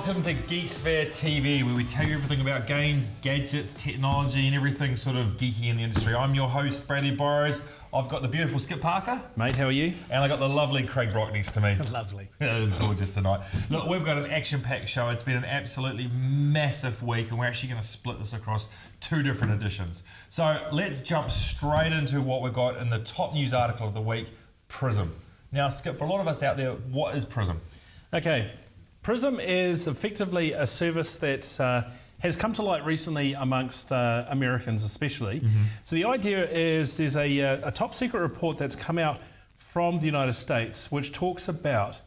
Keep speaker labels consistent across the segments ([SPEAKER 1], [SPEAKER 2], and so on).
[SPEAKER 1] welcome to Geeksphere TV, where we tell you everything about games, gadgets, technology, and everything sort of geeky in the industry. I'm your host, Bradley Burrows. I've got the beautiful Skip Parker.
[SPEAKER 2] Mate, how are you?
[SPEAKER 1] And I've got the lovely Craig Brock next to me.
[SPEAKER 3] Lovely.
[SPEAKER 1] It is gorgeous tonight. Look, we've got an action-packed show. It's been an absolutely massive week, and we're actually going to split this across two different editions. So let's jump straight into what we've got in the top news article of the week, Prism. Now, Skip, for a lot of us out there, what is Prism?
[SPEAKER 2] Okay, Prism is effectively a service that has come to light recently amongst Americans especially. So the idea is there's a top secret report that's come out from the United States which talks about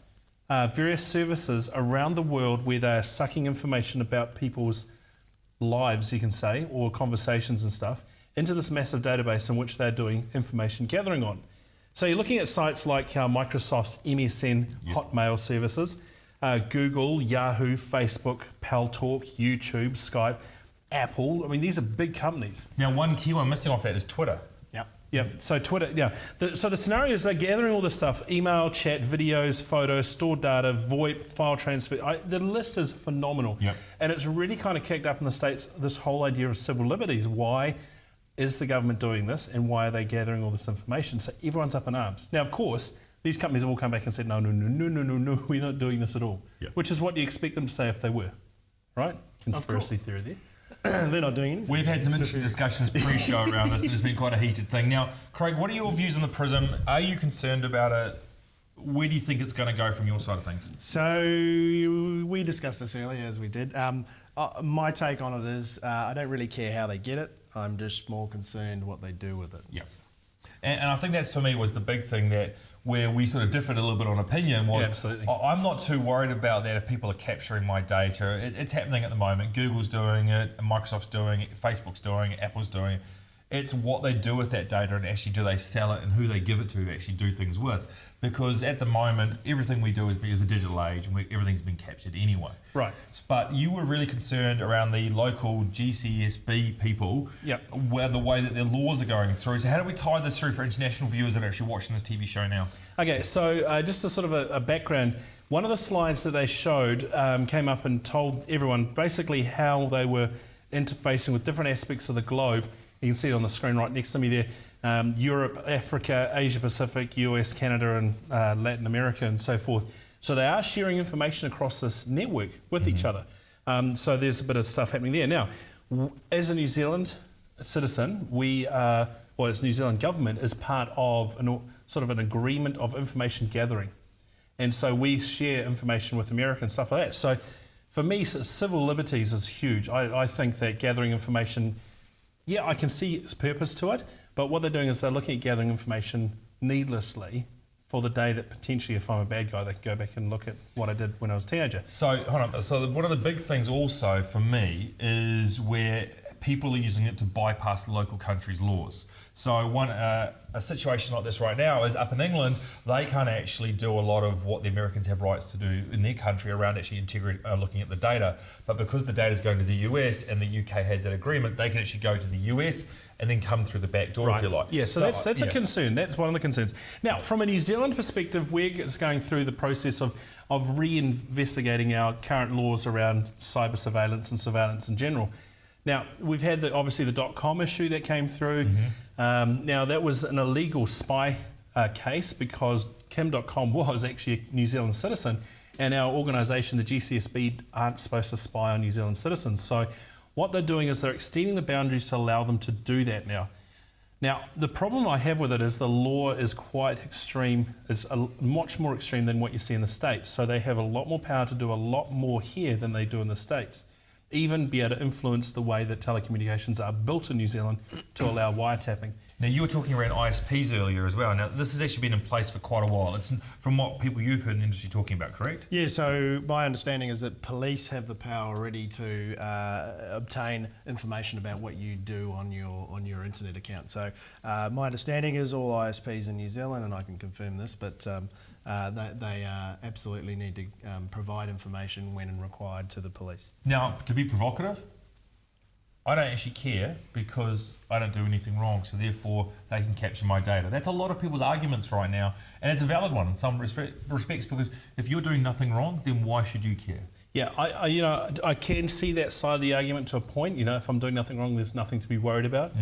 [SPEAKER 2] various services around the world where they are sucking information about people's lives, you can say, or conversations and stuff, into this massive database in which they're doing information gathering on. So you're looking at sites like Microsoft's MSN Hotmail services, Google, Yahoo, Facebook, Paltalk, YouTube, Skype, Apple. I mean, these are big companies.
[SPEAKER 1] Now, one key one missing off that is Twitter.
[SPEAKER 2] Yeah, so Twitter, so the scenario is they're gathering all this stuff, email, chat, videos, photos, stored data, VoIP, file transfer. The list is phenomenal. And it's really kind of kicked up in the States, this whole idea of civil liberties. Why is the government doing this and why are they gathering all this information? So everyone's up in arms. Now, of course, these companies have all come back and said, no, we're not doing this at all. Which is what you expect them to say if they were, right? Conspiracy theory there.
[SPEAKER 3] They're not doing anything.
[SPEAKER 1] We've had some interesting discussions pre-show around this, and it's been quite a heated thing. Now, Craig, what are your views on the Prism? Are you concerned about it? Where do you think it's going to go from your side of things?
[SPEAKER 3] So we discussed this earlier, as we did. My take on it is I don't really care how they get it. I'm just more concerned what they do with it.
[SPEAKER 1] Yeah. And I think that's, for me, was the big thing that where we sort of differed a little bit on opinion was,
[SPEAKER 2] absolutely.
[SPEAKER 1] I'm not too worried about that if people are capturing my data. It's happening at the moment. Google's doing it, Microsoft's doing it, Facebook's doing it, Apple's doing it. It's what they do with that data and actually do they sell it and who they give it to actually do things with. Because at the moment, everything we do is a digital age and everything's been captured anyway.
[SPEAKER 2] Right.
[SPEAKER 1] But you were really concerned around the local GCSB people, where the way that their laws are going through. So how do we tie this through for international viewers that are actually watching this TV show now? Okay,
[SPEAKER 2] so just a sort of a background, one of the slides that they showed came up and told everyone basically how they were interfacing with different aspects of the globe. You can see it on the screen right next to me there. Europe, Africa, Asia Pacific, US, Canada and Latin America and so forth. So they are sharing information across this network with each other. So there's a bit of stuff happening there. Now, as a New Zealand citizen, as New Zealand government is part of sort of an agreement of information gathering. And so we share information with America and stuff like that. So for me, civil liberties is huge. I think that gathering information, I can see its purpose to it, but what they're doing is they're looking at gathering information needlessly for the day that potentially, if I'm a bad guy, they can go back and look at what I did when I was a teenager.
[SPEAKER 1] So, hold on. So one of the big things also for me is where people are using it to bypass the local country's laws. So a situation like this right now is up in England, they can't actually do a lot of what the Americans have rights to do in their country around actually looking at the data. But because the data is going to the US and the UK has that agreement, they can actually go to the US and then come through the back door, if you like.
[SPEAKER 2] Yeah, so that's a concern. That's one of the concerns. Now, from a New Zealand perspective, we're just going through the process of reinvestigating our current laws around cyber surveillance and surveillance in general. Now, we've had obviously the .com issue that came through. Now, that was an illegal spy case because Kim.com was actually a New Zealand citizen and our organisation, the GCSB, aren't supposed to spy on New Zealand citizens. So what they're doing is they're extending the boundaries to allow them to do that now. Now, the problem I have with it is the law is quite extreme. It's much more extreme than what you see in the States. So they have a lot more power to do a lot more here than they do in the States. Even be able to influence the way that telecommunications are built in New Zealand to allow wiretapping.
[SPEAKER 1] Now, you were talking around ISPs earlier as well. Now, this has actually been in place for quite a while. It's from what people you've heard in the industry talking about, correct?
[SPEAKER 3] Yeah, so my understanding is that police have the power already to obtain information about what you do on your internet account. So my understanding is all ISPs in New Zealand, and I can confirm this, but they absolutely need to provide information when required to the police.
[SPEAKER 1] Now, to be provocative, I don't actually care because I don't do anything wrong, so therefore they can capture my data. That's a lot of people's arguments right now, and it's a valid one in some respects because if you're doing nothing wrong, then why should you care?
[SPEAKER 2] Yeah, I can see that side of the argument to a point. If I'm doing nothing wrong, there's nothing to be worried about.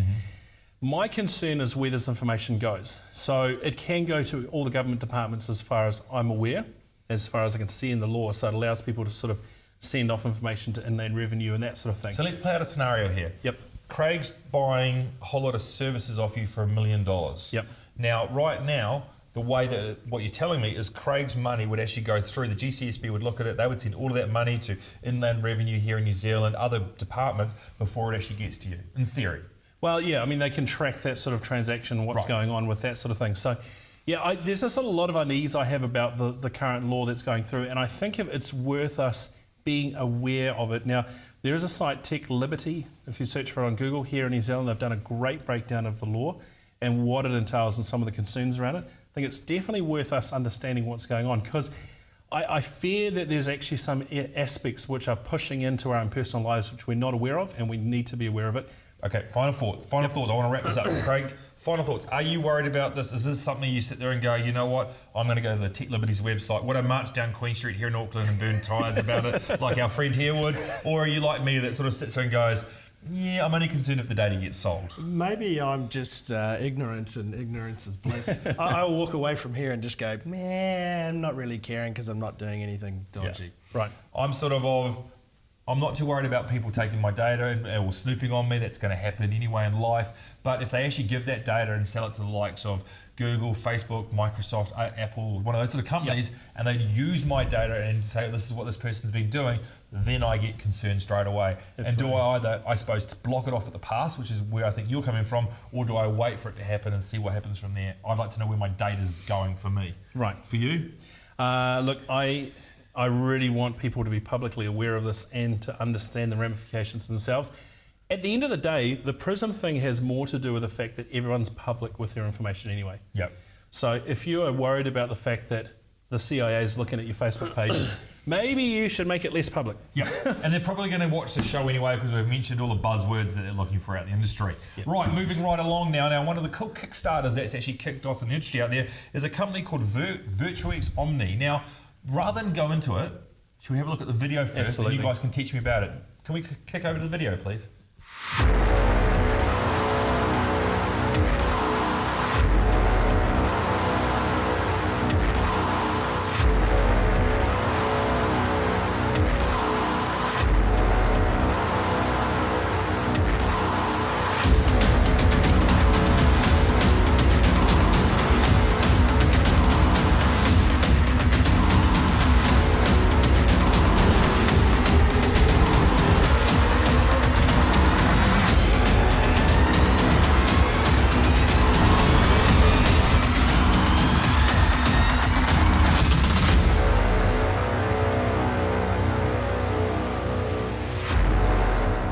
[SPEAKER 2] My concern is where this information goes. So it can go to all the government departments as far as I'm aware, as far as I can see in the law. So it allows people to sort of send off information to inland revenue and that sort of thing.
[SPEAKER 1] So let's play out a scenario here.
[SPEAKER 2] Yep.
[SPEAKER 1] Craig's buying a whole lot of services off you for $1 million.
[SPEAKER 2] Yep.
[SPEAKER 1] Now, right now, the way that what you're telling me is Craig's money would actually go through, the GCSB would look at it, they would send all of that money to inland revenue here in New Zealand, other departments, before it actually gets to you, in theory. Well,
[SPEAKER 2] yeah, I mean, they can track that sort of transaction, what's going on with that sort of thing. So, yeah, there's just a lot of unease I have about the current law that's going through, and I think it's worth us being aware of it. Now, there is a site, Tech Liberty, if you search for it on Google, here in New Zealand, they've done a great breakdown of the law and what it entails and some of the concerns around it. I think it's definitely worth us understanding what's going on, because I fear that there's actually some aspects which are pushing into our own personal lives which we're not aware of, and we need to be aware of it.
[SPEAKER 1] Okay, final thoughts. I want to wrap this up. Craig, final thoughts. Are you worried about this? Is this something you sit there and go, you know what, I'm going to go to the Tech Liberty's website, would I march down Queen Street here in Auckland and burn tyres about it like our friend here would? Or are you like me that sort of sits there and goes, yeah, I'm only concerned if the data gets sold?
[SPEAKER 3] Maybe I'm just ignorant, and ignorance is bliss. I'll walk away from here and just go, man, I'm not really caring because I'm not doing anything dodgy.
[SPEAKER 1] Yeah. Right. I'm not too worried about people taking my data or snooping on me. That's going to happen anyway in life. But if they actually give that data and sell it to the likes of Google, Facebook, Microsoft, Apple, one of those sort of companies, and they use my data and say, this is what this person's been doing, then I get concerned straight away. Absolutely. And do I either, I suppose, block it off at the pass, which is where I think you're coming from, or do I wait for it to happen and see what happens from there? I'd like to know where my data's going for me.
[SPEAKER 2] Right.
[SPEAKER 1] For you?
[SPEAKER 2] Look, I really want people to be publicly aware of this and to understand the ramifications themselves. At the end of the day, the Prism thing has more to do with the fact that everyone's public with their information anyway.
[SPEAKER 1] Yep.
[SPEAKER 2] So if you are worried about the fact that the CIA is looking at your Facebook page, maybe you should make it less public.
[SPEAKER 1] Yeah, and they're probably going to watch the show anyway because we've mentioned all the buzzwords that they're looking for out in the industry. Yep. Right, moving right along now. Now, one of the cool Kickstarters that's actually kicked off in the industry out there is a company called Virtuix Omni. Now, rather than go into it, should we have a look at the video first?
[SPEAKER 2] Absolutely.
[SPEAKER 1] And you guys can teach me about it. Can we kick over to the video, please?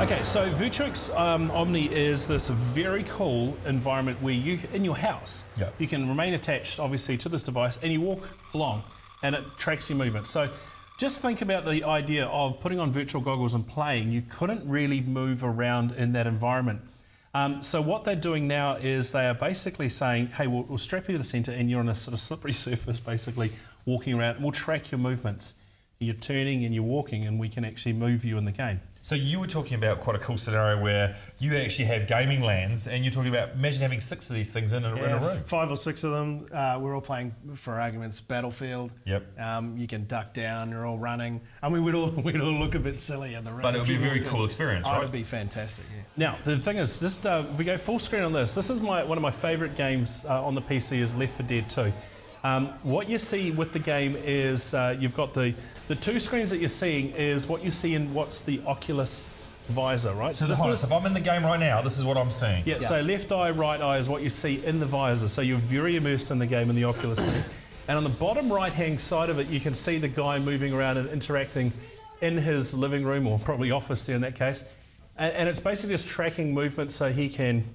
[SPEAKER 1] Okay, so Virtuix Omni is this very cool environment where you, in your house, you can remain attached, obviously, to this device, and you walk along, and it tracks your movement. So just think about the idea of putting on virtual goggles and playing. You couldn't really move around in that environment. So what they're doing now is they are basically saying, hey, we'll strap you to the centre, and you're on a sort of slippery surface, basically, walking around, and we'll track your movements. You're turning and you're walking, and we can actually move you in the game. So you were talking about quite a cool scenario where you actually have gaming LANs, and you're talking about, imagine having 6 of these things in a room.
[SPEAKER 3] 5 or 6 of them. We're all playing, for arguments, Battlefield.
[SPEAKER 1] Yep.
[SPEAKER 3] You can duck down. You're all running. I mean, we'd all look a bit silly in the room.
[SPEAKER 1] But it would be a very cool experience, right?
[SPEAKER 3] It would be fantastic. Yeah.
[SPEAKER 2] Now the thing is, just if we go full screen on this. This is one of my favourite games on the PC is Left 4 Dead 2. What you see with the game is you've got the 2 screens that you're seeing is what you see in what's the Oculus visor, right?
[SPEAKER 1] So if I'm in the game right now, this is what I'm seeing.
[SPEAKER 2] Yeah, so left eye, right eye is what you see in the visor. So you're very immersed in the game in the Oculus thing. And on the bottom right-hand side of it, you can see the guy moving around and interacting in his living room, or probably office there in that case. And it's basically just tracking movement so he can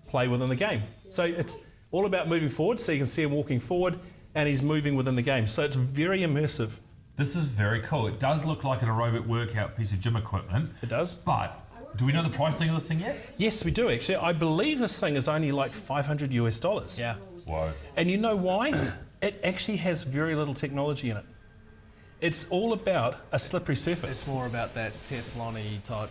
[SPEAKER 2] play within the game. So it's all about moving forward, so you can see him walking forward and he's moving within the game. So it's very immersive.
[SPEAKER 1] This is very cool. It does look like an aerobic workout piece of gym equipment.
[SPEAKER 2] It does.
[SPEAKER 1] But do we know the pricing of this thing yet?
[SPEAKER 2] Yes, we do actually. I believe this thing is only like $500 US.
[SPEAKER 3] Yeah.
[SPEAKER 1] Whoa.
[SPEAKER 2] And you know why? It actually has very little technology in it. It's all about a slippery
[SPEAKER 3] It's
[SPEAKER 2] surface.
[SPEAKER 3] more about that Teflon-y type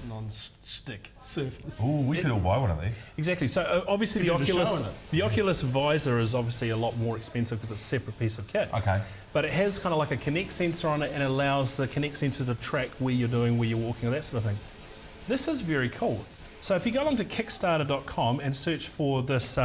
[SPEAKER 3] non-stick surface.
[SPEAKER 1] Oh, we could all buy one of these.
[SPEAKER 2] Exactly. So obviously
[SPEAKER 3] Could you do a show in it?
[SPEAKER 2] The Oculus visor is obviously a lot more expensive because it's a separate piece of kit.
[SPEAKER 1] Okay.
[SPEAKER 2] But it has kind of like a Kinect sensor on it and allows the Kinect sensor to track where you're doing, where you're walking, that sort of thing. This is very cool. So if you go along to Kickstarter.com and search for this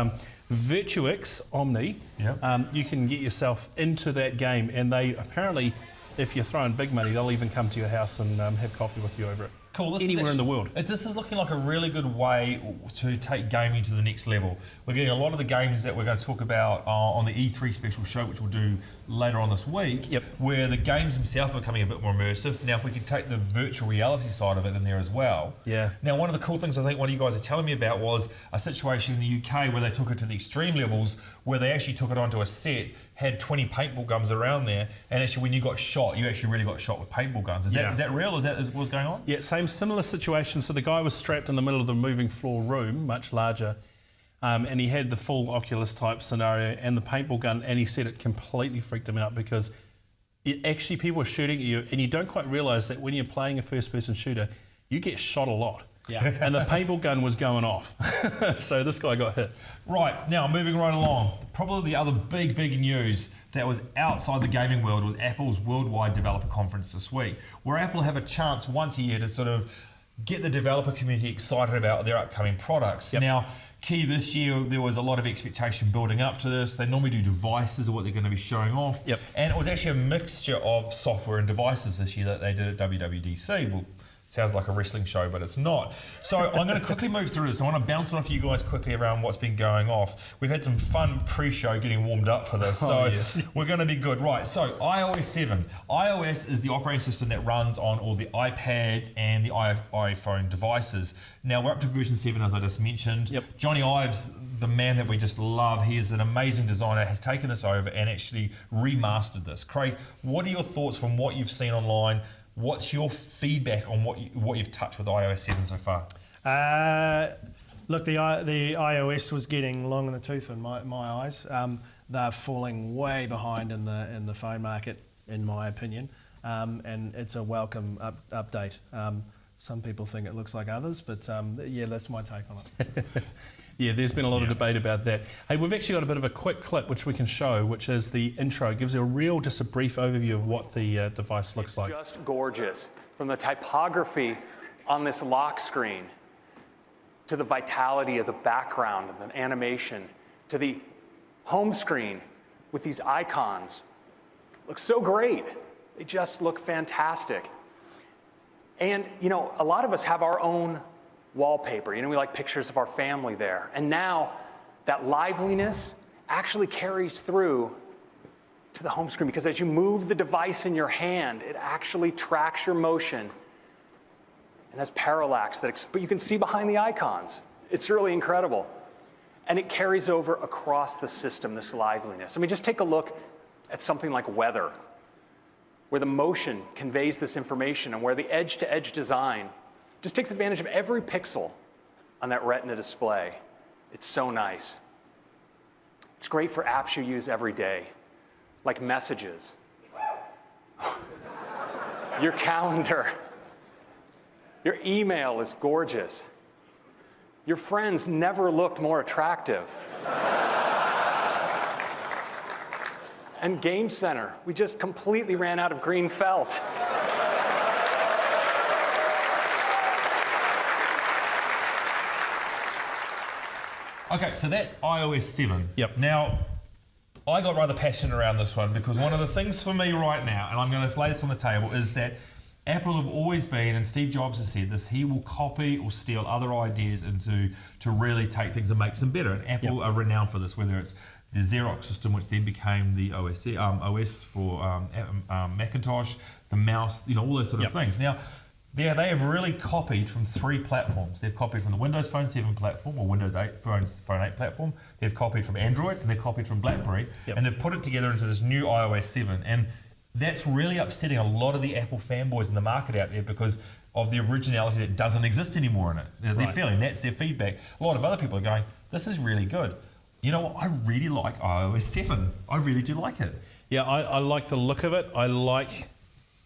[SPEAKER 2] Virtuix Omni,
[SPEAKER 1] Yep.
[SPEAKER 2] you can get yourself into that game. And they apparently, if you're throwing big money, they'll even come to your house and have coffee with you over it.
[SPEAKER 1] Cool.
[SPEAKER 2] Anywhere in the world.
[SPEAKER 1] This is looking like a really good way to take gaming to the next level. We're getting a lot of the games that we're going to talk about on the E3 special show, which we'll do later on this week,
[SPEAKER 2] Yep.
[SPEAKER 1] where the games themselves are becoming a bit more immersive. Now, if we could take the virtual reality side of it in there as well.
[SPEAKER 2] Yeah.
[SPEAKER 1] Now, one of the cool things I think one of you guys are telling me about was a situation in the UK where they took it to the extreme levels, where they actually took it onto a set, had 20 paintball guns around there, and actually when you got shot, you actually really got shot with paintball guns. Is that real? Is that what's going on?
[SPEAKER 2] Yeah, similar situation. So the guy was strapped in the middle of the moving floor room, much larger, and he had the full Oculus type scenario and the paintball gun, and he said it completely freaked him out because it actually people were shooting at you, and you don't quite realise that when you're playing a first-person shooter, you get shot a lot.
[SPEAKER 3] Yeah.
[SPEAKER 2] And the paintball gun was going off. So this guy got hit.
[SPEAKER 1] Right, now moving right along, probably the other big news that was outside the gaming world was Apple's Worldwide Developer Conference this week, where Apple have a chance once a year to sort of get the developer community excited about their upcoming products.
[SPEAKER 2] Yep.
[SPEAKER 1] Now, key this year, there was a lot of expectation building up to this. They normally do devices or what they're going to be showing off.
[SPEAKER 2] Yep.
[SPEAKER 1] And it was actually a mixture of software and devices this year that they did at WWDC. Well, sounds like a wrestling show, but it's not. So I'm going to quickly move through this. I want to bounce off you guys quickly around what's been going off. We've had some fun pre-show getting warmed up for this, so
[SPEAKER 2] yes.
[SPEAKER 1] We're going to be good. Right, so iOS 7. iOS is the operating system that runs on all the iPads and the iPhone devices. Now, we're up to version 7, as I just mentioned.
[SPEAKER 2] Yep.
[SPEAKER 1] Johnny Ives, the man that we just love, he is an amazing designer, has taken this over and actually remastered this. Craig, what are your thoughts from what you've seen online? What's your feedback on what you've touched with iOS 7 so far?
[SPEAKER 3] Look, the iOS was getting long in the tooth in my eyes. They're falling way behind in the phone market, in my opinion, and it's a welcome update. Some people think it looks like others, but yeah, that's my take on it.
[SPEAKER 2] Yeah, there's been a lot of debate about that. Hey, we've actually got a bit of a quick clip which we can show, which is the intro. It gives you just a brief overview of what the device looks like.
[SPEAKER 4] Just gorgeous. From the typography on this lock screen, to the vitality of the background and the animation, to the home screen with these icons. Looks so great. They just look fantastic. And, you know, a lot of us have our own wallpaper. You know, we like pictures of our family there. And now that liveliness actually carries through to the home screen, because as you move the device in your hand, it actually tracks your motion and has parallax that you can see behind the icons. It's really incredible. And it carries over across the system, this liveliness. I mean, just take a look at something like weather, where the motion conveys this information and where the edge-to-edge design just takes advantage of every pixel on that Retina display. It's so nice. It's great for apps you use every day, like messages, your calendar, your email is gorgeous. Your friends never looked more attractive. And Game Center, we just completely ran out of green felt.
[SPEAKER 1] Okay, so that's iOS 7.
[SPEAKER 2] Yep.
[SPEAKER 1] Now, I got rather passionate around this one because one of the things for me right now, and I'm going to lay this on the table, is that Apple have always been, and Steve Jobs has said this, he will copy or steal other ideas to really take things and make them better. And Apple are renowned for this, whether it's the Xerox system, which then became the OS for Macintosh, the mouse, you know, all those sort of things. Now, they have really copied from 3 platforms. They've copied from the Windows Phone 7 platform or Windows 8 Phone 8 platform. They've copied from Android and they've copied from BlackBerry, and they've put it together into this new iOS 7. And that's really upsetting a lot of the Apple fanboys in the market out there because of the originality that doesn't exist anymore in it. They're feeling that's their feedback. A lot of other people are going, this is really good. You know what? I really like iOS 7. I really do like it.
[SPEAKER 2] Yeah, I like the look of it. I like,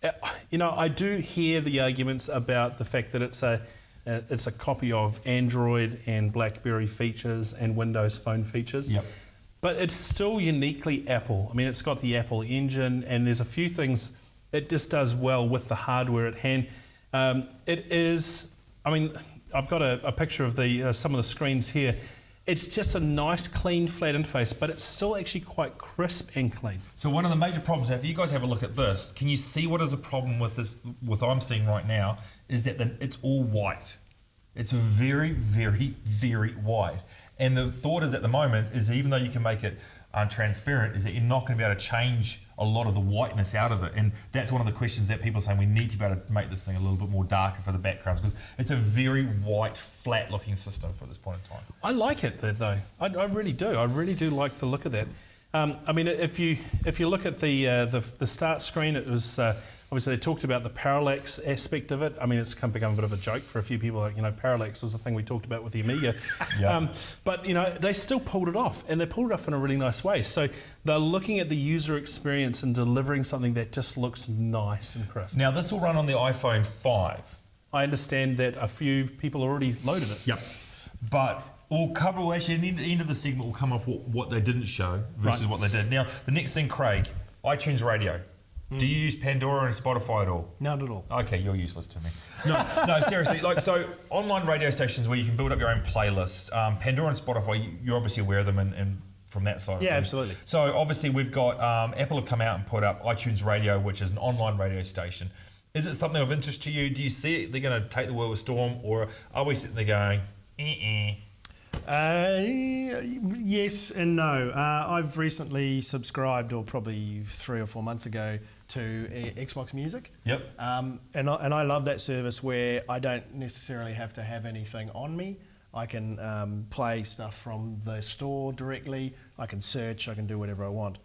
[SPEAKER 2] I do hear the arguments about the fact that it's a copy of Android and BlackBerry features and Windows Phone features.
[SPEAKER 1] Yep.
[SPEAKER 2] But it's still uniquely Apple. I mean, it's got the Apple engine, and there's a few things it just does well with the hardware at hand. It is, I mean, I've got a picture of some of the screens here. It's just a nice, clean, flat interface, but it's still actually quite crisp and clean.
[SPEAKER 1] So one of the major problems, if you guys have a look at this, can you see what is a problem with this, with what I'm seeing right now, is that it's all white. It's very, very, very white. And the thought is at the moment is even though you can make it transparent, is that you're not going to be able to change a lot of the whiteness out of it. And that's one of the questions that people are saying we need to be able to make this thing a little bit more darker for the backgrounds, because it's a very white, flat looking system for this point in time.
[SPEAKER 2] I like it though. I really do. I really do like the look of that. I mean, if you look at the start screen, it was obviously they talked about the parallax aspect of it. I mean, it's become a bit of a joke for a few people. Like, parallax was the thing we talked about with the Amiga.
[SPEAKER 1] Yeah.
[SPEAKER 2] But they still pulled it off, and they pulled it off in a really nice way. So they're looking at the user experience and delivering something that just looks nice and crisp.
[SPEAKER 1] Now this will run on the iPhone 5.
[SPEAKER 2] I understand that a few people already loaded it.
[SPEAKER 1] Yep. But we'll actually at the end of the segment we'll come off what they didn't show versus what they did. Now the next thing, Craig, iTunes Radio. Do you use Pandora and Spotify at all?
[SPEAKER 3] Not at all.
[SPEAKER 1] Okay, you're useless to me. No, seriously. So online radio stations where you can build up your own playlists. Pandora and Spotify, you're obviously aware of them and from that side.
[SPEAKER 3] Yeah,
[SPEAKER 1] of things.
[SPEAKER 3] absolutely.
[SPEAKER 1] So obviously we've got Apple have come out and put up iTunes Radio, which is an online radio station. Is it something of interest to you? Do you see it? They're going to take the world with storm, or are we sitting there going,
[SPEAKER 3] Yes and no. I've recently subscribed, or probably 3 or 4 months ago, to Xbox Music.
[SPEAKER 1] Yep.
[SPEAKER 3] And I love that service where I don't necessarily have to have anything on me. I can play stuff from the store directly. I can search. I can do whatever I want.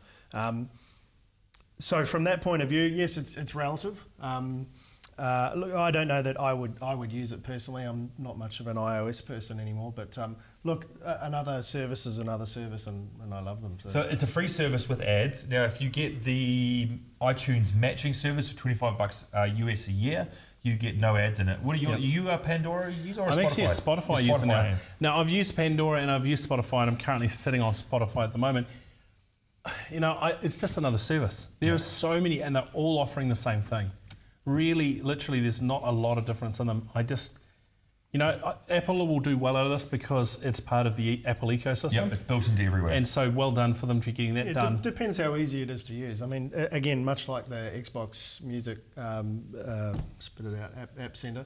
[SPEAKER 3] So from that point of view, yes, it's relative. Look, I don't know that I would use it personally. I'm not much of an iOS person anymore. But look, another service is another service, and I love them.
[SPEAKER 1] So it's a free service with ads. Now, if you get the iTunes matching service for $25 US a year, you get no ads in it. What are you? Are you a Pandora user or a Spotify?
[SPEAKER 2] I'm actually a Spotify user now. Now, I've used Pandora and I've used Spotify, and I'm currently sitting on Spotify at the moment. It's just another service. There are so many, and they're all offering the same thing. Really, literally, there's not a lot of difference in them. Apple will do well out of this because it's part of the Apple ecosystem.
[SPEAKER 1] Yep, it's built into everywhere.
[SPEAKER 2] And so well done for them for getting that done.
[SPEAKER 3] It depends how easy it is to use. I mean, again, much like the Xbox Music spit it out App Center,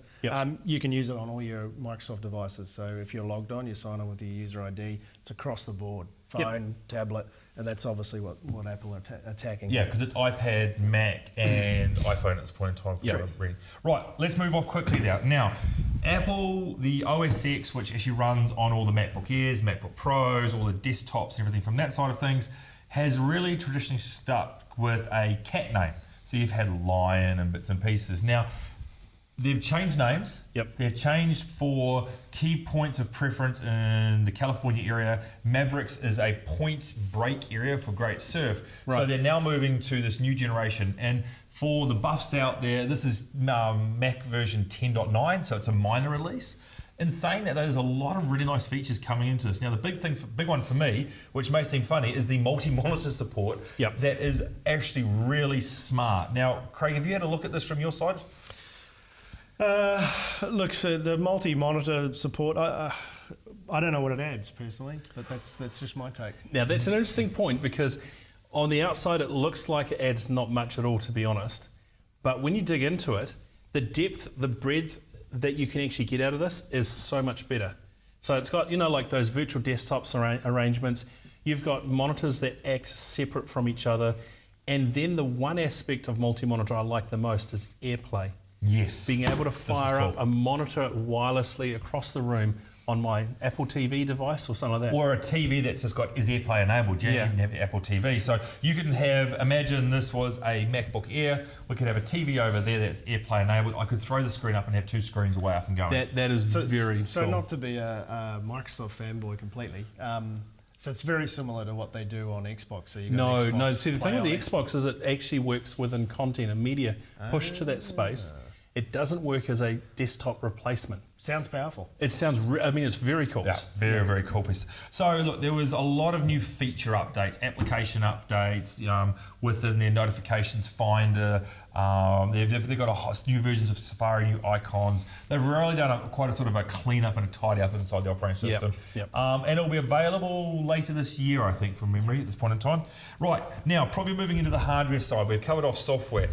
[SPEAKER 3] you can use it on all your Microsoft devices. So if you're logged on, you sign on with your user ID. It's across the board. Phone, tablet, and that's obviously what Apple are attacking.
[SPEAKER 1] Yeah, because it's iPad, Mac, and iPhone at this point in time. Right, let's move off quickly now. Apple, the OS X, which actually runs on all the MacBook Airs, MacBook Pros, all the desktops and everything from that side of things, has really traditionally stuck with a cat name. So you've had Lion and bits and pieces. Now, they've changed names.
[SPEAKER 2] Yep.
[SPEAKER 1] They've changed for key points of preference in the California area. Mavericks is a point break area for great surf.
[SPEAKER 2] Right.
[SPEAKER 1] So they're now moving to this new generation. And for the buffs out there, this is Mac version 10.9, so it's a minor release. In saying that, there's a lot of really nice features coming into this. Now, the big one for me, which may seem funny, is the multi-monitor support.
[SPEAKER 2] Yep.
[SPEAKER 1] That is actually really smart. Now, Craig, have you had a look at this from your side?
[SPEAKER 3] Look, for the multi-monitor support, I don't know what it adds personally, but that's just my take.
[SPEAKER 2] Now, that's an interesting point because on the outside it looks like it adds not much at all, to be honest. But when you dig into it, the depth, the breadth that you can actually get out of this is so much better. So it's got, like those virtual desktops arrangements. You've got monitors that act separate from each other. And then the one aspect of multi-monitor I like the most is AirPlay.
[SPEAKER 1] Yes.
[SPEAKER 2] Being able to fire up a monitor wirelessly across the room on my Apple TV device or something like that.
[SPEAKER 1] Or a TV that's just got is AirPlay enabled. You can have Apple TV. So you can have, imagine this was a MacBook Air. We could have a TV over there that's AirPlay enabled. I could throw the screen up and have 2 screens away up and going.
[SPEAKER 2] That is very
[SPEAKER 3] So
[SPEAKER 2] cool.
[SPEAKER 3] not to be a Microsoft fanboy completely. So it's very similar to what they do on Xbox. So you got
[SPEAKER 2] No,
[SPEAKER 3] Xbox
[SPEAKER 2] no. See, the thing with the
[SPEAKER 3] Play
[SPEAKER 2] Xbox is it actually works within content and media pushed to that space. It doesn't work as a desktop replacement.
[SPEAKER 3] Sounds powerful.
[SPEAKER 2] It sounds, I mean, it's very cool.
[SPEAKER 1] Yeah, very, very cool piece. So look, there was a lot of new feature updates, application updates within their notifications finder. They've got new versions of Safari, new icons. They've really done quite a sort of a clean up and a tidy up inside the operating system.
[SPEAKER 2] Yep.
[SPEAKER 1] And it'll be available later this year, I think, from memory at this point in time. Right, now probably moving into the hardware side. We've covered off software.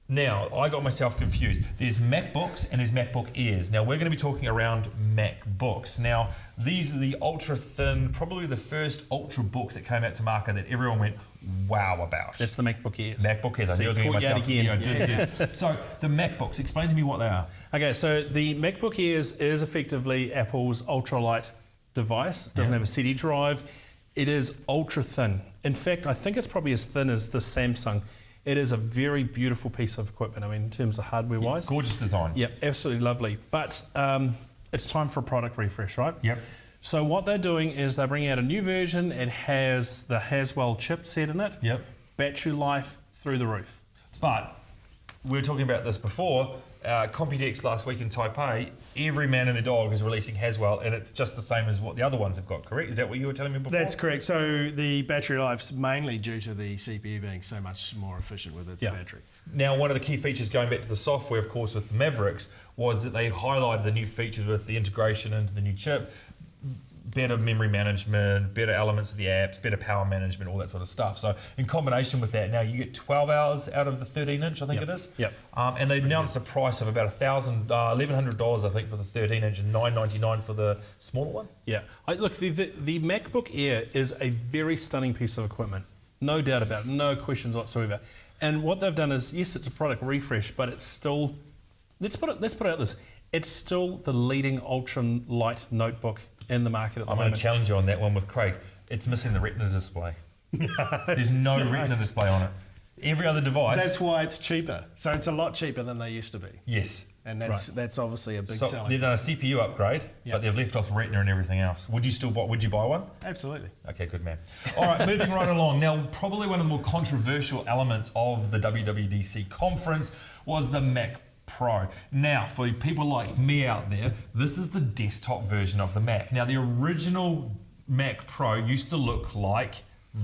[SPEAKER 1] Now, I got myself confused. There's MacBooks and there's MacBook Airs. Now, we're going to be talking around MacBooks. Now, these are the ultra thin, probably the first ultra books that came out to market that everyone went wow about.
[SPEAKER 2] That's the MacBook Airs.
[SPEAKER 1] MacBook Airs. I knew I was going to get myself. Yeah, I did. So, the MacBooks, explain to me what they are.
[SPEAKER 2] Okay, so the MacBook Airs is effectively Apple's ultralight device. It doesn't have a CD drive. It is ultra thin. In fact, I think it's probably as thin as the Samsung. It is a very beautiful piece of equipment, I mean, in terms of hardware-wise.
[SPEAKER 1] Gorgeous design.
[SPEAKER 2] Yep, absolutely lovely. But it's time for a product refresh, right?
[SPEAKER 1] Yep.
[SPEAKER 2] So what they're doing is they're bringing out a new version. It has the Haswell chipset in it.
[SPEAKER 1] Yep.
[SPEAKER 2] Battery life through the roof.
[SPEAKER 1] But we were talking about this before. Computex last week in Taipei, every man and their dog is releasing Haswell, and it's just the same as what the other ones have got, correct? Is that what you were telling me before?
[SPEAKER 3] That's correct. So the battery life's mainly due to the CPU being so much more efficient with its battery.
[SPEAKER 1] Now, one of the key features going back to the software, of course, with the Mavericks, was that they highlighted the new features with the integration into the new chip, better memory management, better elements of the apps, better power management, all that sort of stuff. So in combination with that, now you get 12 hours out of the 13-inch, I think it is.
[SPEAKER 2] Yep.
[SPEAKER 1] And they announced a price of about $1,100, I think, for the 13-inch and $999 for the smaller one.
[SPEAKER 2] Yeah. Look, the MacBook Air is a very stunning piece of equipment. No doubt about it. No questions whatsoever. And what they've done is, yes, it's a product refresh, but it's still, let's put it out this, it's still the leading ultra-light notebook in the market at the moment.
[SPEAKER 1] I'm going to challenge you on that one with Craig. It's missing the Retina display. There's no Retina display on it. Every other device...
[SPEAKER 3] That's why it's cheaper. So it's a lot cheaper than they used to be.
[SPEAKER 1] Yes.
[SPEAKER 3] And that's obviously a big
[SPEAKER 1] So
[SPEAKER 3] selling
[SPEAKER 1] they've done a CPU upgrade, but they've left off Retina and everything else. Would you buy one?
[SPEAKER 3] Absolutely.
[SPEAKER 1] Okay, good man. All right, moving right along. Now, probably one of the more controversial elements of the WWDC conference was the Mac Pro. Now, for people like me out there, this is the desktop version of the Mac. Now, the original Mac Pro used to look like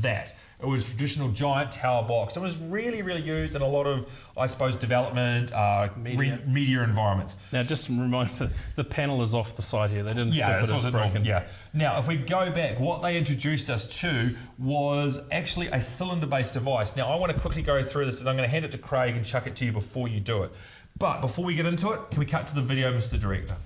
[SPEAKER 1] that. It was traditional giant tower box. It was really, really used in a lot of, I suppose, development, media environments.
[SPEAKER 2] Now, just to remind you, the panel is off the side here. They didn't
[SPEAKER 1] Yeah,
[SPEAKER 2] ship
[SPEAKER 1] this
[SPEAKER 2] it as
[SPEAKER 1] wasn't
[SPEAKER 2] broken.
[SPEAKER 1] normal. Yeah. Now, if we go back, what they introduced us to was actually a cylinder-based device. Now, I want to quickly go through this, and I'm going to hand it to Craig and chuck it to you before you do it. But before we get into it, can we cut to the video, Mr. Director?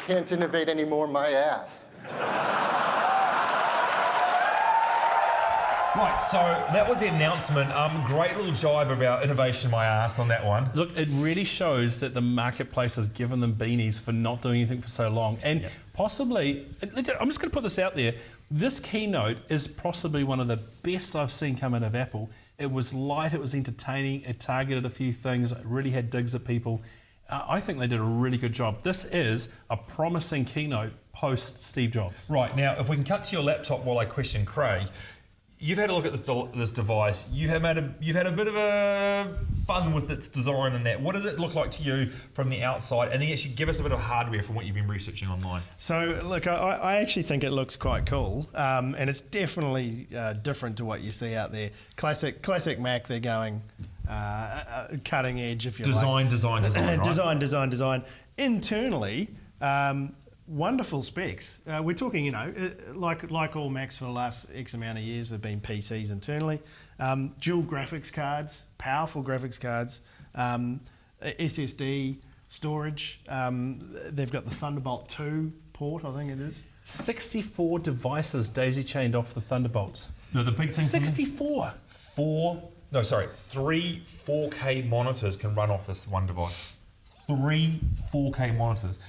[SPEAKER 5] Can't innovate anymore, my ass.
[SPEAKER 1] Right, so that was the announcement. Great little jibe about innovation, my ass, on that one.
[SPEAKER 2] Look, it really shows that the marketplace has given them beanies for not doing anything for so long. And possibly, I'm just going to put this out there, this keynote is possibly one of the best I've seen come out of Apple. It was light, it was entertaining, it targeted a few things, it really had digs at people. I think they did a really good job. This is a promising keynote post Steve Jobs.
[SPEAKER 1] Right, now, if we can cut to your laptop while I question Craig, you've had a look at this device. You've had a bit of a fun with its design and that. What does it look like to you from the outside? And then actually give us a bit of hardware from what you've been researching online.
[SPEAKER 3] So look, I actually think it looks quite cool, and it's definitely different to what you see out there. Classic Mac, they're going cutting edge, if you like.
[SPEAKER 1] Design, right?
[SPEAKER 3] Design. Internally, wonderful specs. We're talking, you know, like all Macs for the last X amount of years have been PCs internally. Dual graphics cards, powerful graphics cards, SSD storage. They've got the Thunderbolt 2 port, I think it is.
[SPEAKER 2] 64 devices daisy-chained off the Thunderbolts.
[SPEAKER 1] No, the big thing.
[SPEAKER 2] 64.
[SPEAKER 1] 3 4K monitors can run off this one device. 3 4K monitors.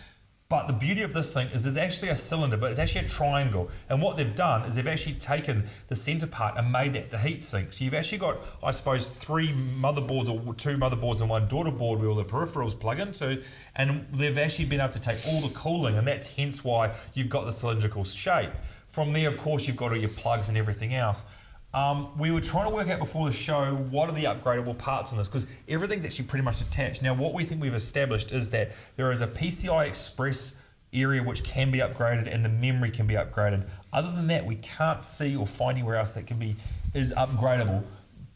[SPEAKER 1] But the beauty of this thing is there's actually a cylinder, but it's actually a triangle. And what they've done is they've actually taken the center part and made that the heat sink. So you've actually got, I suppose, 3 motherboards or 2 motherboards and one daughter board where all the peripherals plug into. And they've actually been able to take all the cooling, and that's hence why you've got the cylindrical shape. From there, of course, you've got all your plugs and everything else. We were trying to work out before the show what are the upgradable parts on this, because everything's actually pretty much attached. Now, what we think we've established is that there is a PCI Express area which can be upgraded and the memory can be upgraded. Other than that, we can't see or find anywhere else that is upgradable.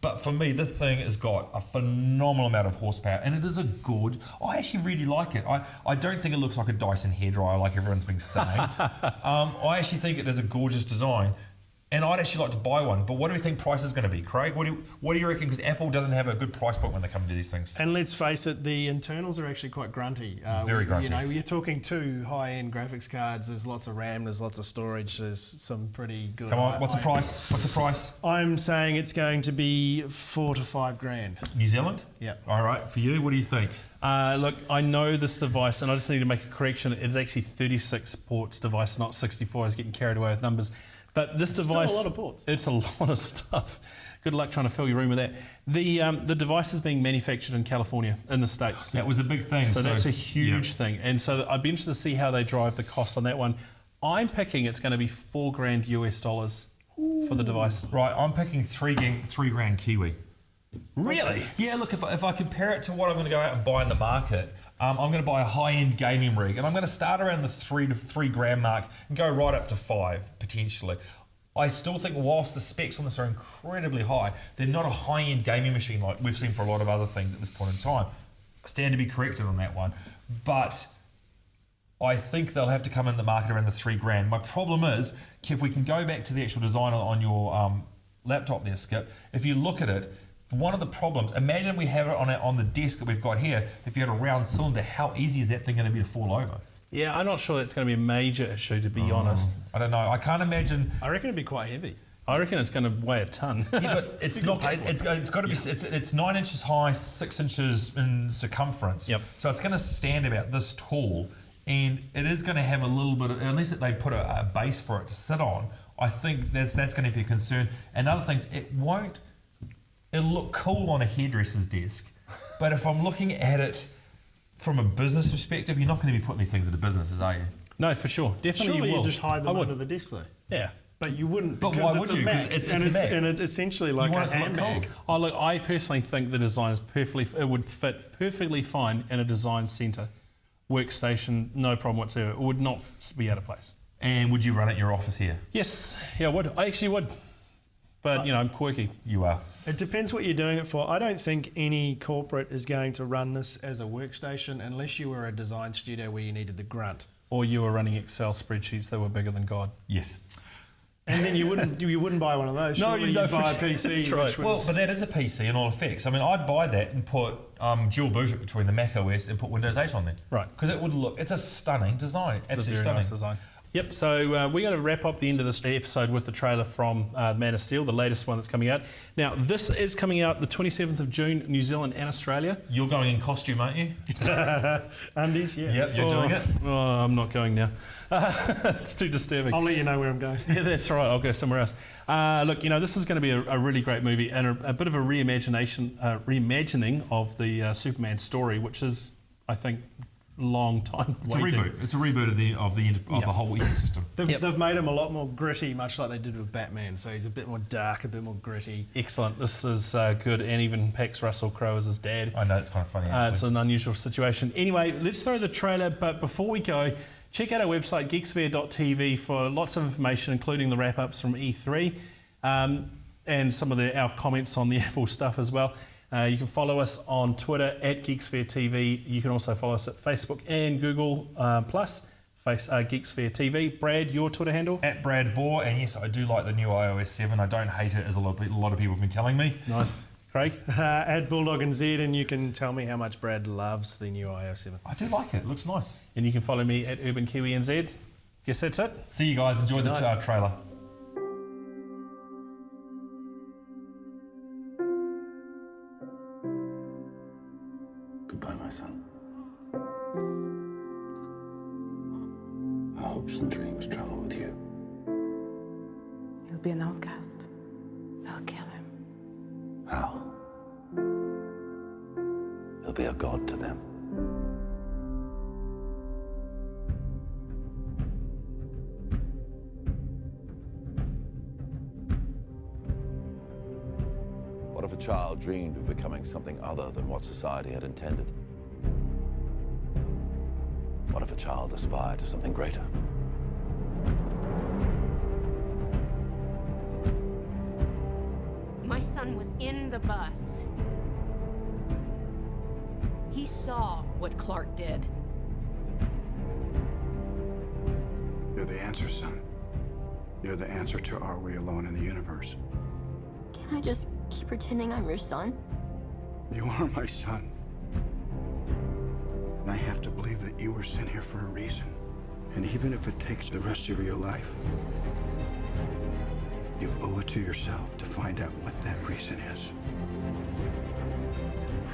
[SPEAKER 1] But for me, this thing has got a phenomenal amount of horsepower, and it is a good. I actually really like it. I don't think it looks like a Dyson hairdryer like everyone's been saying. I actually think it is a gorgeous design. And I'd actually like to buy one, but what do we think price is going to be, Craig? What do you reckon? Because Apple doesn't have a good price point when they come to these things.
[SPEAKER 3] And let's face it, the internals are actually quite grunty.
[SPEAKER 1] Very grunty.
[SPEAKER 3] You know, you're talking 2 high-end graphics cards. There's lots of RAM. There's lots of storage. There's some pretty good.
[SPEAKER 1] Come on, what's the price? What's the price?
[SPEAKER 3] I'm saying it's going to be $4 to $5 grand.
[SPEAKER 1] New Zealand?
[SPEAKER 3] Yeah.
[SPEAKER 1] All right, for you, what do you think?
[SPEAKER 2] Look, I know this device, and I just need to make a correction. It's actually 36 ports device, not 64. I was getting carried away with numbers. But this device,
[SPEAKER 3] still a lot of ports.
[SPEAKER 2] It's a lot of stuff. Good luck trying to fill your room with that. The device is being manufactured in California, in the States.
[SPEAKER 1] That was a big thing.
[SPEAKER 2] So that's a huge thing. And so I'd be interested to see how they drive the cost on that one. I'm picking it's going to be $4 grand US dollars for the device.
[SPEAKER 1] Right, I'm picking three grand Kiwi.
[SPEAKER 2] Really?
[SPEAKER 1] Yeah, look, if I compare it to what I'm going to go out and buy in the market, I'm going to buy a high-end gaming rig, and I'm going to start around the $3 grand mark and go right up to $5 potentially. I still think whilst the specs on this are incredibly high, they're not a high-end gaming machine like we've seen for a lot of other things at this point in time. I stand to be corrected on that one, but I think they'll have to come in the market around the $3 grand. My problem is, if we can go back to the actual design on your laptop there, Skip, if you look at it, one of the problems, imagine we have it on the desk that we've got here, if you had a round cylinder, how easy is that thing going to be to fall over?
[SPEAKER 2] Yeah, I'm not sure that's going to be a major issue, to be honest.
[SPEAKER 1] I don't know. I can't imagine.
[SPEAKER 3] I reckon it'd be quite heavy.
[SPEAKER 2] I reckon it's going to weigh a ton.
[SPEAKER 1] Yeah, but it's not. It's got to be. It's 9 inches high, 6 inches in circumference.
[SPEAKER 2] Yep.
[SPEAKER 1] So it's going to stand about this tall, and it is going to have a little bit of, unless they put a base for it to sit on. I think that's going to be a concern. And other things, it'll look cool on a hairdresser's desk, but if I'm looking at it from a business perspective, you're not going to be putting these things into businesses, are you?
[SPEAKER 2] No, for sure. Definitely
[SPEAKER 3] Surely
[SPEAKER 2] you will.
[SPEAKER 3] you just hide them under the desk, though.
[SPEAKER 2] Yeah.
[SPEAKER 3] But you wouldn't.
[SPEAKER 1] But why would you?
[SPEAKER 3] Because
[SPEAKER 1] It's a Mac.
[SPEAKER 3] and it's essentially like
[SPEAKER 1] You
[SPEAKER 3] a
[SPEAKER 1] want it to look
[SPEAKER 3] handbag.
[SPEAKER 1] cool.
[SPEAKER 2] Oh, look, I personally think the design is it would fit perfectly fine in a design centre. Workstation, no problem whatsoever. It would not be out of place.
[SPEAKER 1] And would you run it in your office here?
[SPEAKER 2] Yes, yeah, I would. I actually would. But, I'm quirky.
[SPEAKER 1] You are.
[SPEAKER 3] It depends what you're doing it for. I don't think any corporate is going to run this as a workstation unless you were a design studio where you needed the grunt.
[SPEAKER 2] Or you were running Excel spreadsheets that were bigger than God.
[SPEAKER 1] Yes.
[SPEAKER 3] And then you wouldn't buy one of those.
[SPEAKER 2] No,
[SPEAKER 3] Surely
[SPEAKER 2] you
[SPEAKER 3] you'd
[SPEAKER 2] don't.
[SPEAKER 3] buy a PC.
[SPEAKER 2] That's right.
[SPEAKER 3] Which was,
[SPEAKER 1] Well, but that is a PC in all effects. I mean, I'd buy that and put dual boot it between the Mac OS and put Windows 8 on there.
[SPEAKER 2] Right.
[SPEAKER 1] Because it would look, it's a stunning design.
[SPEAKER 2] It's a
[SPEAKER 1] Absolutely
[SPEAKER 2] very nice
[SPEAKER 1] stunning.
[SPEAKER 2] design. Yep, so we're going to wrap up the end of this episode with the trailer from Man of Steel, the latest one that's coming out. Now, this is coming out the 27th of June, New Zealand and Australia.
[SPEAKER 1] You're going in costume, aren't you?
[SPEAKER 3] undies, yeah.
[SPEAKER 1] Yep, you're doing it.
[SPEAKER 2] Oh, I'm not going now. It's too disturbing.
[SPEAKER 3] I'll let you know where I'm going.
[SPEAKER 2] Yeah, that's right. I'll go somewhere else. Look, this is going to be a really great movie and a bit of a reimagining of the Superman story, which is, I think, long time
[SPEAKER 1] It's a
[SPEAKER 2] waiting.
[SPEAKER 1] reboot. It's a reboot of the whole ecosystem.
[SPEAKER 3] They've made him a lot more gritty, much like they did with Batman. So he's a bit more dark, a bit more gritty.
[SPEAKER 2] Excellent. This is good, and even picks Russell Crowe as his dad.
[SPEAKER 1] I know, it's kind of funny, actually.
[SPEAKER 2] It's an unusual situation. Anyway, let's throw the trailer, but before we go, check out our website, geeksphere.tv, for lots of information, including the wrap-ups from E3 and some of our comments on the Apple stuff as well. You can follow us on Twitter at Geeksphere TV. You can also follow us at Facebook and Google+. Geeksphere TV. Brad, your Twitter handle?
[SPEAKER 1] At Brad Bohr, and yes, I do like the new iOS 7. I don't hate it, as a lot of people have been telling me.
[SPEAKER 2] Nice. Craig?
[SPEAKER 3] At Bulldog and Z, and you can tell me how much Brad loves the new iOS 7.
[SPEAKER 1] I do like it. It looks nice.
[SPEAKER 2] And you can follow me at Urban Kiwi NZ. Yes, that's it.
[SPEAKER 1] See you guys. Enjoy the trailer.
[SPEAKER 6] Goodbye, my son. Our hopes and dreams travel with you.
[SPEAKER 7] He'll be an outcast. I'll kill him.
[SPEAKER 6] How? He'll be a god to them.
[SPEAKER 8] What if a child dreamed of becoming something other than what society had intended? What if a child aspired to something greater?
[SPEAKER 9] My son was in the bus. He saw what Clark did.
[SPEAKER 10] You're the answer, son. You're the answer to are we alone in the universe?
[SPEAKER 11] Can I just keep pretending I'm your son?
[SPEAKER 10] You are my son. And I have to believe that you were sent here for a reason. And even if it takes the rest of your life, you owe it to yourself to find out what that reason is.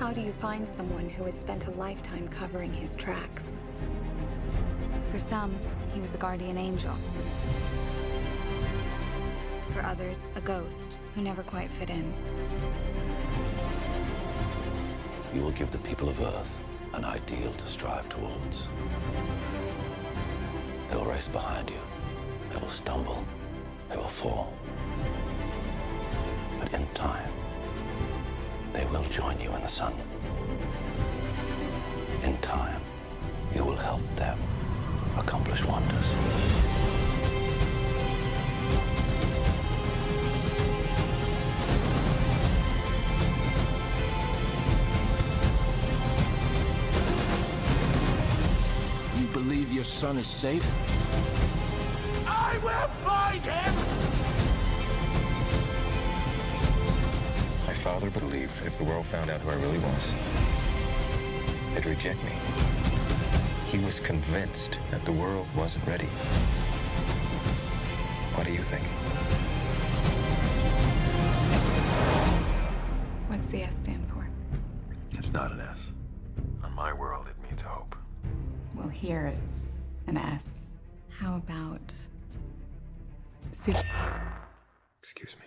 [SPEAKER 12] How do you find someone who has spent a lifetime covering his tracks? For some, he was a guardian angel. For others, a ghost who never quite fit in.
[SPEAKER 6] You will give the people of Earth an ideal to strive towards. They will race behind you. They will stumble. They will fall. But in time, they will join you in the sun. In time, you will help them accomplish wonders.
[SPEAKER 13] You believe your son is safe? I will find him!
[SPEAKER 14] My father believed if the world found out who I really was, they'd reject me. He was convinced that the world wasn't ready. What do you think?
[SPEAKER 12] What's the S stand for?
[SPEAKER 14] It's not an S. On my world, it means hope.
[SPEAKER 12] Well, here it's an S. How about...
[SPEAKER 14] Excuse me.